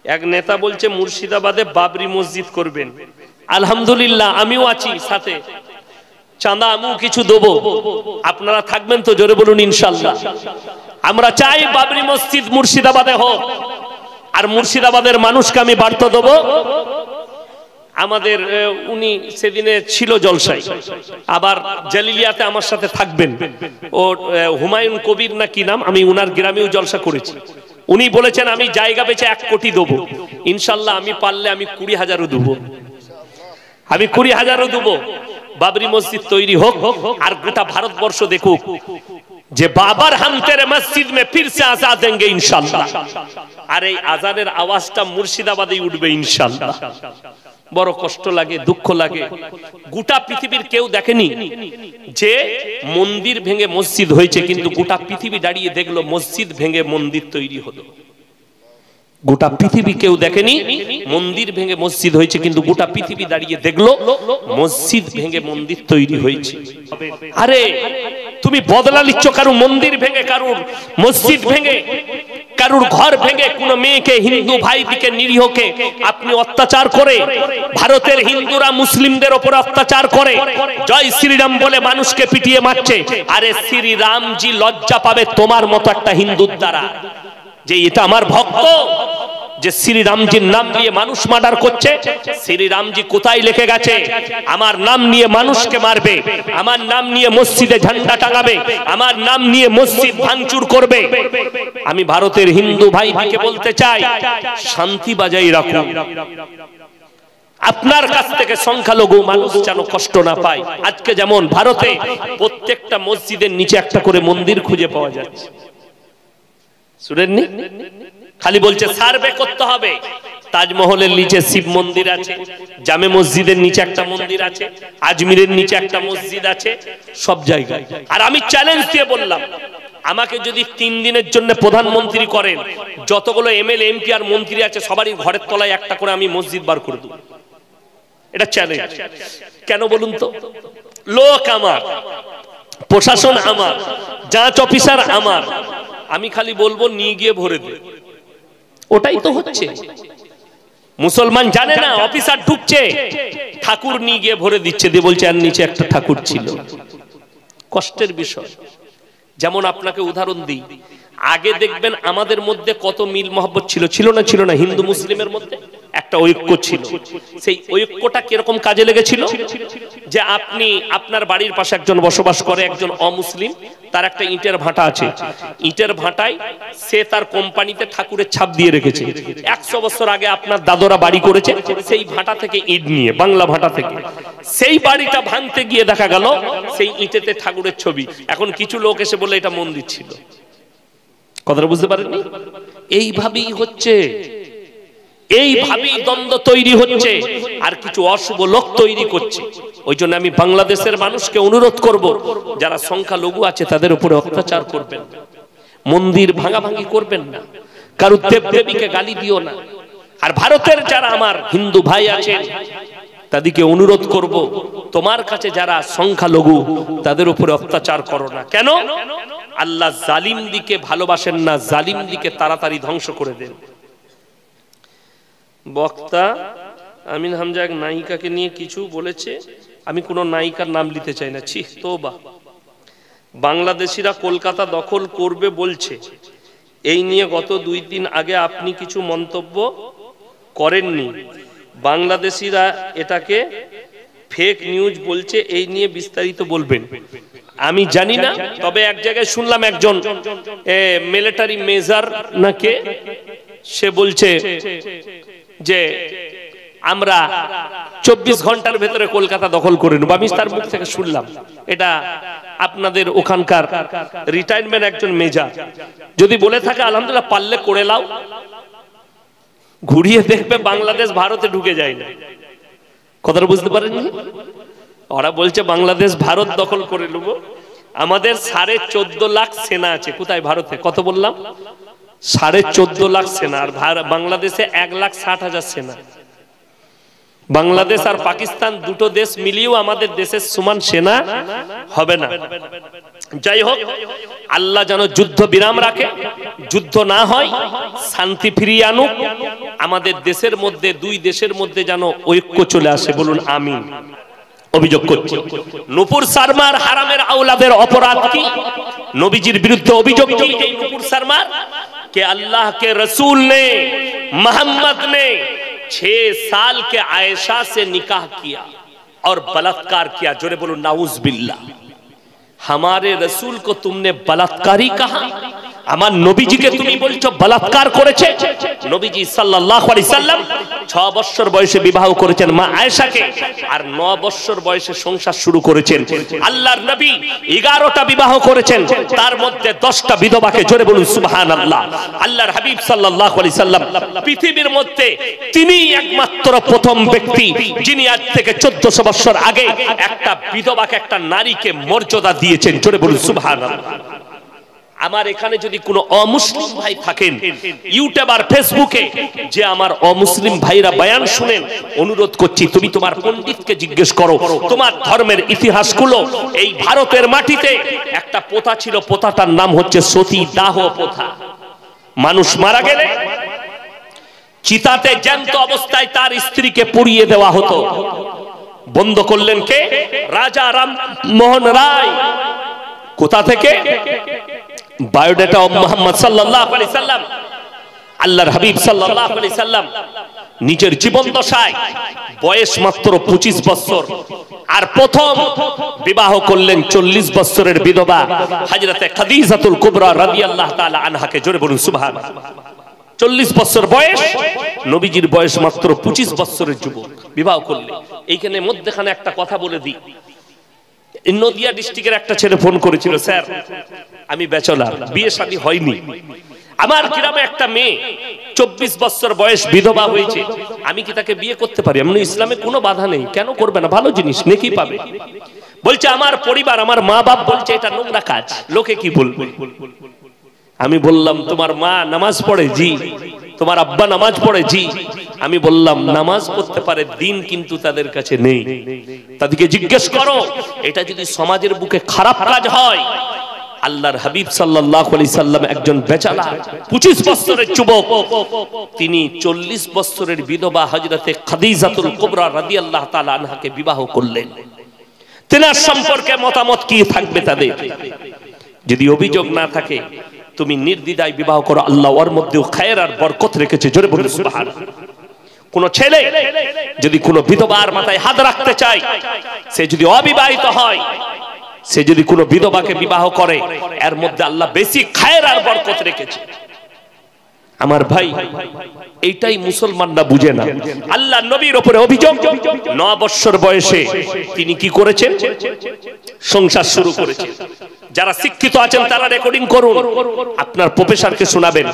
এক নেতা বলছে মুর্শিদাবাদে বাবরি মসজিদ করবেন। আলহামদুলিল্লাহ, আমিও আছি সাথে, চাঁদা আমিও কিছু দেবো, আপনারা থাকবেন তো? জোরে বলুন ইনশাআল্লাহ। আমরা চাই বাবরি মসজিদ মুর্শিদাবাদে হোক, আর মুর্শিদাবাদের মানুষকে আমি বার্তা দেবো। আমাদের উনি সেদিনে ছিল জলসায়, আবার জালিলিয়াতে আমার সাথে থাকবেন। ও হুমায়ুন কবির না কি নাম, আমি উনার গ্রামেও জলসা করেছি। উনি বলেছেন আমি জায়গা বেচে 1 কোটি দেবো ইনশাল্লাহ, আমি পারলে আমি 20,000ও দেবো, আমি 20,000ও দেবো। বাবরি মসজিদ তৈরি হোক, আর গোটা ভারতবর্ষ দেখুক যে বাবার হাম তেরে মসজিদ মে ফির সে আজান দেंगे ইনশাআল্লাহ। আর এই আজানের আওয়াজটা মুর্শিদাবাদেই উঠবে ইনশাআল্লাহ। বড় কষ্ট লাগে, দুঃখ লাগে, গোটা পৃথিবীর কেউ দেখেনি যে মন্দির ভেঙে মসজিদ হয়েছে, কিন্তু গোটা পৃথিবী দাঁড়িয়ে দেখলো মসজিদ ভেঙে মন্দির তৈরি হলো। গোটা পৃথিবী কেউ দেখেনি মন্দির ভেঙে মসজিদ হয়েছে, কিন্তু গোটা পৃথিবী দাঁড়িয়ে দেখলো মসজিদ ভেঙে মন্দির তৈরি হয়েছে। আরে তুমি বদলা নিচ্ছ কারুর মন্দির ভেঙে, কারুর মসজিদ ভেঙে, কারুর ঘর ভেঙে, কোন মেয়েকে, হিন্দু ভাই দিকে, নিরীহকে আপনি অত্যাচার করে, ভারতের হিন্দুরা মুসলিমদের উপর অত্যাচার করে, জয় শ্রীরাম বলে মানুষকে পিটিয়ে মারছে। আরে শ্রীরামজি লজ্জা পাবে তোমার মতো একটা হিন্দুর দ্বারা, যে এটা আমার ভক্ত, যে শ্রীরামজির নাম নিয়ে মানুষ মার্ডার করছে। শ্রীরামজি কোথায় লিখে গেছে আমার নাম নিয়ে মানুষকে মারবে, আমার নাম নিয়ে মসজিদে ঝান্ডা টাঙাবে, আমার নাম নিয়ে মসজিদ ভাঙচুর করবে? আমি ভারতের হিন্দু ভাইকে বলতে চাই, শান্তি বজায় রাখুন। আপনার কাছ থেকে সংখ্যালঘু মানুষ যেন কষ্ট না পায়। আজকে যেমন ভারতে প্রত্যেকটা মসজিদের নিচে একটা করে মন্দির খুঁজে পাওয়া যাচ্ছে, শুনেননি? খালি বলছে সার্ভে করতে হবে। তাজমহলের নিচে শিব মন্দির আছে, জামে মসজিদের নিচে একটা মন্দির আছে, আজমিরের নিচে একটা মসজিদ আছে, সব জায়গায়। আর আমি চ্যালেঞ্জ দিয়ে বললাম, আমাকে যদি 3 দিনের জন্য প্রধানমন্ত্রী করেন, যতগুলো এমএলএ এমপি আর মন্ত্রী আছে সবারই ঘরের তলায় একটা করে আমি মসজিদ বার করে দেব। এটা চ্যালেঞ্জ। কেন বলুন তো? লোক আমার, প্রশাসন আমার, যাঁচ অফিসার আমার, আমি খালি বলবো নিয়ে গিয়ে ভরে দে। ওটাই তো হচ্ছে। মুসলমান জানে না অফিসার ঢুকছে, ঠাকুর নিয়ে গিয়ে ভরে দিচ্ছে, দিয়ে বলছে আর নিচে একটা ঠাকুর ছিল। কষ্টের বিষয়। যেমন আপনাকে উদাহরণ দিই, আগে দেখবেন আমাদের মধ্যে কত মিল মহব্বত ছিল, ছিল না? ছিল না? হিন্দু মুসলিমের মধ্যে একটা ঐক্য ছিল। সেই ঐক্যটা কিরকম কাজে লেগেছিল? যে আপনি, আপনার বাড়ির পাশে একজন বসবাস করে, একজন অমুসলিম, তার একটা ইটের ভাটা আছে, ইটের ভাটায় সে তার কোম্পানিতে ঠাকুরের ছাপ দিয়ে রেখেছে। 100 বছর আগে আপনার দাদরা বাড়ি করেছে, সেই ভাটা থেকে ইট নিয়ে, বাংলা ভাটা থেকে। সেই বাড়িটা ভাঙতে গিয়ে দেখা গেল সেই ইটেতে ঠাকুরের ছবি। এখন কিছু লোক এসে বলে এটা মন্দির ছিল। কথাটা বুঝতে পারেননি? এইভাবেই হচ্ছে, এইভাবেই দ্বন্দ্ব তৈরি হচ্ছে, আর কিছু অশুভ লোক তৈরি করছে। ওই জন্য আমি বাংলাদেশের মানুষকে অনুরোধ করব, যারা সংখ্যালঘু আছে তাদের উপরে অত্যাচার করবেন না, মন্দির ভাঙাভাঙি করবেন না, কারো দেবদেবীকে গালি দিও না। আর ভারতের যারা আমার হিন্দু ভাই আছেন তাদেরকে অনুরোধ করব, তোমার কাছে যারা সংখ্যালঘু তাদের উপরে অত্যাচার করো না। কেন? আল্লাহ জালিম দিকে ভালোবাসেন না, জালিম দিকে তাড়াতাড়ি ধ্বংস করে দেন। বক্তা আমিন হামজা এক নায়িকাকে নিয়ে কিছু বলেছে, আমি কোনো নায়িকার নাম নিতে চাই না। ছি, তোবা। বাংলাদেশিরা কলকাতা দখল করবে বলছে, এই নিয়ে গত 2 দিন আগে আপনি কিছু মন্তব্য করেননি? বাংলাদেশিরা এটাকে ফেক নিউজ বলছে, এই নিয়ে বিস্তারিত বলবেন। আমি জানি না, তবে এক জায়গায় শুনলাম একজন মিলিটারি মেজর নাকি সে বলছে যে আমরা 24 ঘন্টার ভেতরে কলকাতা দখল করে নেব। আমি তার মুখ থেকে শুনলাম। এটা আপনাদের ওখানকার রিটায়ারমেন্ট একজন মেজর যদি বলে থাকে, আলহামদুলিল্লাহ, পারলে করে লাও। ঘুরিয়ে দেখবে বাংলাদেশ ভারতে ঢুকে যায় না। কথাটা বুঝতে পারেননি? ওরা বলছে বাংলাদেশ ভারত দখল করে নেব। আমাদের 14.5 লাখ সেনা আছে। কোথায়? ভারতে। কত বললাম? 14.5 লাখ সেনা। আর বাংলাদেশে 1,60,000 সেনা। বাংলাদেশ আর পাকিস্তান দুটো দেশ মিলিয়েও আমাদের দেশের সমান সেনা হবে না। যাই হোক, আল্লাহ যেন যুদ্ধ বিরাম রাখে, যুদ্ধ না হয়, শান্তি ফিরিয়ে আনুক, আমাদের দেশের মধ্যে, দুই দেশের মধ্যে যেন ঐক্য চলে আসে, বলুন আমিন। অভিযোগ করছি, নূপুর শর্মার হারামের আওলাদের অপরাধ কি? নবীজির বিরুদ্ধে অভিযোগ কি? এই নূপুর শর্মার के अल्लाह के रसूल ने, मोहम्मद ने 6 साल के आयशा से निकाह किया और बलात्कार किया। जोरे बोलो नाउज बिल्ला। हमारे रसूल को तुमने बलात्कारी कहा, আমার নবীজিকে তুমি বলছো বলাৎকার করেছে? নবীজি সাল্লাল্লাহু আলাইহি সাল্লাম 6 বছর বয়সে বিবাহ করেছেন মা আয়েশাকে, আর 9 বছর বয়সে সংসার শুরু করেছেন। আল্লাহর নবী 11টা বিবাহ করেছেন, তার মধ্যে 10টা বিধবাকে। জোরে বলুন সুবহানাল্লাহ। আল্লাহর হাবিব সাল্লাল্লাহু আলাইহি সাল্লাম পৃথিবীর মধ্যে তিনিই একমাত্র প্রথম ব্যক্তি যিনি আজ থেকে 1400 বছর আগে একটা বিধবাকে, একটা নারীকে মর্যাদা দিয়েছেন। জোরে বলুন সুবহানাল্লাহ। আমার এখানে যদি কোনো অমুসলিম ভাই থাকেন ইউটিউব আর ফেসবুকে, যে আমার অমুসলিম ভাইরা বয়ান শুনেন, অনুরোধ করছি তুমি তোমার পণ্ডিতকে জিজ্ঞেস করো, তোমার ধর্মের ইতিহাসগুলো। এই ভারতের মাটিতে একটা প্রথা ছিল, প্রথাটার নাম হচ্ছে সতী দাহ প্রথা। মানুষ মারা গেলে চিতাতে জ্যান্ত অবস্থায় তার স্ত্রীকে পুড়িয়ে দেওয়া হতো। বন্ধ করলেন কে? রাজা রামমোহন রায়। কোথা থেকে? বায়োডাটা অফ মুহাম্মদ সাল্লাল্লাহু আলাইহি সাল্লাম। আল্লাহর হাবিব সাল্লাল্লাহু আলাইহি সাল্লাম নিজের জীবন দশায় বয়স মাত্র 25 বছর, আর প্রথম বিবাহ করলেন 40 বছরের বিধবা হযরতে খাদিজাতুল কুবরা রাদিয়াল্লাহু তাআলা আনহাকে। জোরে বলুন সুবহানাল্লাহ। 40 বছর বয়স, নবীজির বয়স মাত্র 25 বছরের যুবক, বিবাহ করলেন। এইখানে মধ্যখানে একটা কথা বলে দিই, নদিয়া ডিস্ট্রিক্টের একটা ছেলে ফোন করেছিল, স্যার আমি ব্যাচেলর, বিয়ে শাদী হয়নি, আমার গ্রামে একটা মেয়ে 24 বছর বয়স বিধবা হয়েছে, আমি কি তাকে বিয়ে করতে পারি? এমনি ইসলামে কোনো বাধা নেই, কেন করবে না? ভালো জিনিস, নেকি পাবে। বলছে আমার পরিবার, আমার মা বাপ বলছে এটা নোংরা কাজ, লোকে কি বলবে। আমি বললাম তোমার মা নামাজ পড়ে? জি। তোমার আব্বা নামাজ পড়ে? জি। আমি বললাম নামাজ পড়তে পারে, দিন কিন্তু তাদের কাছে নেই। তাদেরকে জিজ্ঞেস করো, এটা যদি সমাজের বুকে খারাপ কাজ হয়। আল্লাহর হাবিব সাল্লাল্লাহু আলাইহি সাল্লাম একজন বেচারা 25 বছরের যুবক, তিনি 40 বছরের বিধবা হযরতে খাদিজাতুল কুবরা রাদিয়াল্লাহু তাআলা আনহাকে বিবাহ করলেন। তেনার সম্পর্কে মতামত কি থাকবে তাদের? যদি অভিযোগ না থাকে তুমি নির্দ্বিধায় বিবাহ করো, আল্লাহ ওর মধ্যেও খায়ের আর বরকত রেখেছে। জোরে বলুন সুবহানাল্লাহ। কোন ছেলে যদি কোনো বিধবার মাথায় হাত রাখতে চায়, সে যদি অবিবাহিত হয়, সে যদি কোনো বিধবাকে বিবাহ করে, এর মধ্যে আল্লাহ বেশি খায়ের আর বরকত রেখেছে। আমার ভাই, এইটাই মুসলমানরা বুঝে না। আল্লাহ নবীর উপরে অভিযোগ, 9 বছর বয়সে তিনি কি করেছেন? সংসার শুরু করেছেন। যারা শিক্ষিত আছেন তারা রেকর্ডিং করুন, আপনার প্রফেসরকে শোনাবেন,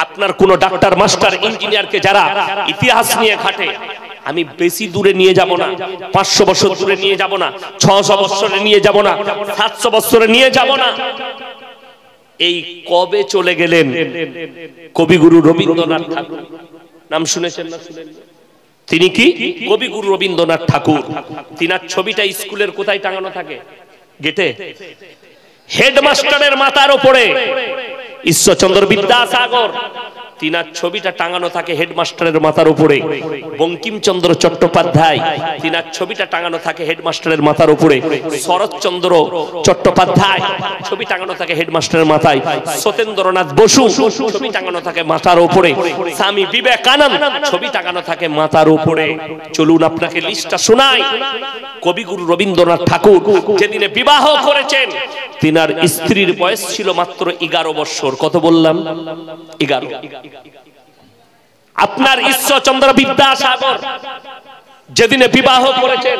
আপনার কোন ডাক্তার, মাস্টার, ইঞ্জিনিয়ারকে যারা ইতিহাস নিয়ে ঘাটে। আমি বেশি দূরে নিয়ে যাব না, 500 বছর দূরে নিয়ে যাব না, 600 বছরে নিয়ে যাব না, 700 বছরে নিয়ে যাব না। এই কবে চলে গেলেন কবিগুরু রবীন্দ্রনাথ ঠাকুর। নাম শুনেছেন না? শুনেন? তিনি কি? কবিগুরু রবীন্দ্রনাথ ঠাকুর। তিনার ছবিটা স্কুলের কোথায় টাঙানো থাকে? গেটে। হেডমাস্টারের মাথার উপরে ঈশ্বরচন্দ্র বিদ্যাসাগর, তিনার ছবিটা টাঙানো থাকে হেডমাস্টারের মাথার উপরে। বঙ্কিমচন্দ্র চট্টোপাধ্যায়, তিনার ছবিটা টাঙানো থাকে হেডমাস্টারের মাথার উপরে। শরৎচন্দ্র চট্টোপাধ্যায়, ছবি টাঙানো থাকে হেডমাস্টারের মাথায়। সত্যেন্দ্রনাথ বসু, ছবি টাঙানো থাকে মাথার উপরে। স্বামী বিবেকানন্দ, ছবি টাঙানো থাকে মাথার উপরে। চলুন আপনাকে লিস্টটা শোনাই। কবিগুরু রবীন্দ্রনাথ ঠাকুর যেদিনে বিবাহ করেছেন, তিনার স্ত্রীর বয়স ছিল মাত্র 11 বছর। কত বললাম? 11। আপনার ঈশ্বরচন্দ্র বিদ্যাসাগর যেদিনে বিবাহ করেছেন,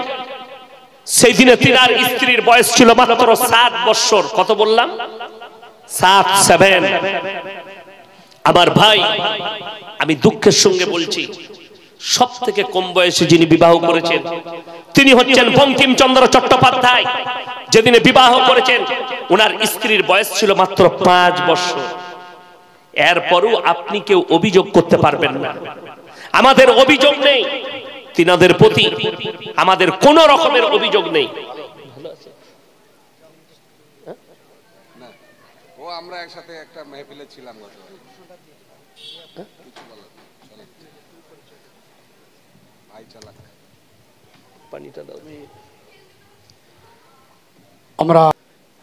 সেই দিনে তিনার স্ত্রীর বয়স ছিল মাত্র 7 বছর। কত বললাম? 7। আমার ভাই, আমি দুঃখের সঙ্গে বলছি, সব থেকে কম বয়সে যিনি বিবাহ করেছেন তিনি হচ্ছেন বঙ্কিমচন্দ্র চট্টোপাধ্যায়। যেদিনে বিবাহ করেছেন ওনার স্ত্রীর বয়স ছিল মাত্র 5 বছর। এরপরও আপনি কেউ অভিযোগ করতে পারবেন না। আমাদের অভিযোগ নেই, তিনাদের প্রতি আমাদের কোনো রকমের অভিযোগ নেই। আমরা একসাথে একটা মেহফিলে ছিলাম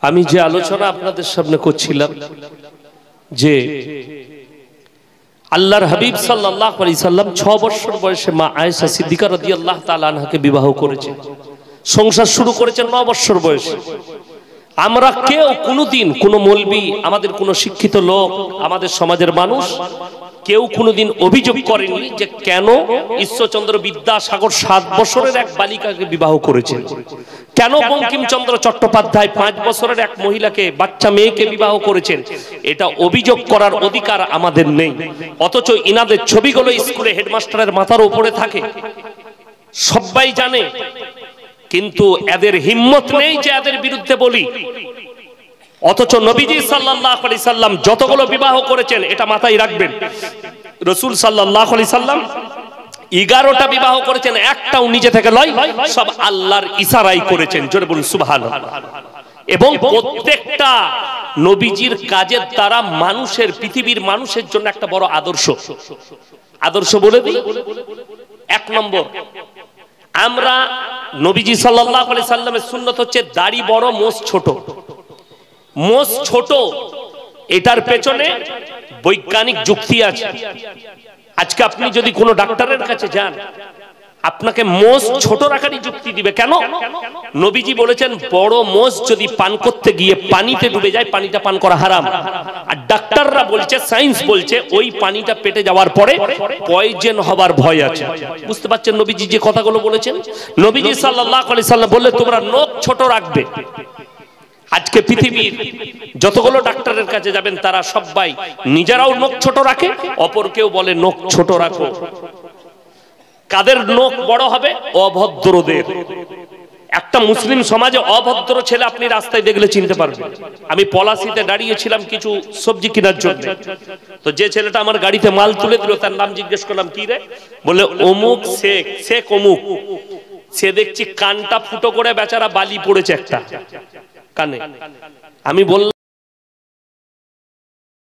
আমি যে আলোচনা আপনাদের সামনে করছিলাম যে আল্লাহর হাবিব সাল্লাল্লাহু আলাইহি সাল্লাম 6 বছর বয়সে মা আয়েশা সিদ্দিকা রাদিয়াল্লাহু তাআলা আনহাকে বিবাহ করেছেন, সংসার শুরু করেছেন 9 বছর বয়সে। আমরা কেউ কোনোদিন কোনো মৌলবি, আমাদের কোনো শিক্ষিত লোক, আমাদের সমাজের মানুষ কেউ কোনোদিন অভিযোগ করেনি যে কেন ঈশ্বরচন্দ্র বিদ্যাসাগর 7 বছরের এক বালিকাকে বিবাহ করেছেন, কেন বঙ্কিমচন্দ্র চট্টোপাধ্যায় 5 বছরের এক মহিলাকে, বাচ্চা মেয়েকে বিবাহ করেছেন। এটা অভিযোগ করার অধিকার আমাদের নেই। অথচ ইনাদের ছবিগুলো স্কুলে হেডমাস্টারের মাথার উপরে থাকে, সবাই জানে, কিন্তু এদের হিম্মত নেই যে এদের বিরুদ্ধে বলি। অথচ নবীজি সাল্লাল্লাহু আলাইহি সাল্লাম যতগুলো বিবাহ করেছেন, এটা মাথায় রাখবেন, রাসূল সাল্লাল্লাহু আলাইহি সাল্লাম 11টা বিবাহ করেছেন, একটাও নিজে থেকে নয়, সব আল্লাহর ইশারায় করেছেন। জোরে বলুন সুবহানাল্লাহ। এবং প্রত্যেকটা নবীজির কাজের দ্বারা মানুষের, পৃথিবীর মানুষের জন্য একটা বড় আদর্শ বলে দিই। 1 নম্বর, আমরা নবীজি সাল্লাল্লাহু আলাইহি সাল্লামের সুন্নাত হচ্ছে দাড়ি বড়, মোছ ছোট। মোছ ছোট, এটার পেছনে বৈজ্ঞানিক যুক্তি আছে। আজকে আপনি যদি কোনো ডাক্তারের কাছে যান, আপনাকে মোষ ছোট রাখারই যুক্তি দিবে। কেন? নবীজি বলেছেন বড় মোষ যদি পান করতে গিয়ে পানিতে ডুবে যায়, পানিটা পান করা হারাম। আর ডাক্তাররা বলছে, সায়েন্স বলছে, ওই পানিটা পেটে যাওয়ার পরে পয়জন হবার ভয় আছে। বুঝতে পারছেন নবীজি যে কথাগুলো বলেছেন? নবীজি সাল্লাল্লাহু আলাইহি সাল্লাম বললে তোমরা নখ ছোট রাখবে। আজকে পৃথিবীর যতগুলো ডাক্তারের কাছে যাবেন, তারা সবাই নিজেরাও নখ ছোট রাখে, অপরকেও বলে নখ ছোট রাখো। কাদের নখ বড় হবে? অভদ্রদের। একটা মুসলিম সমাজে অভদ্র ছেলে আপনি রাস্তায় দেখলে চিনতে পারবেন। আমি পলাশিতে দাঁড়িয়েছিলাম কিছু সবজি কেনার জন্য, তো যে ছেলেটা আমার গাড়িতে মাল তুলে দিল, তার নাম জিজ্ঞেস করলাম কি রে? বলে অমুক শেখ অমুক। সে দেখছি কানটা ফুটো করে বেচারা বালি পড়েছে একটা কানে। আমি বললাম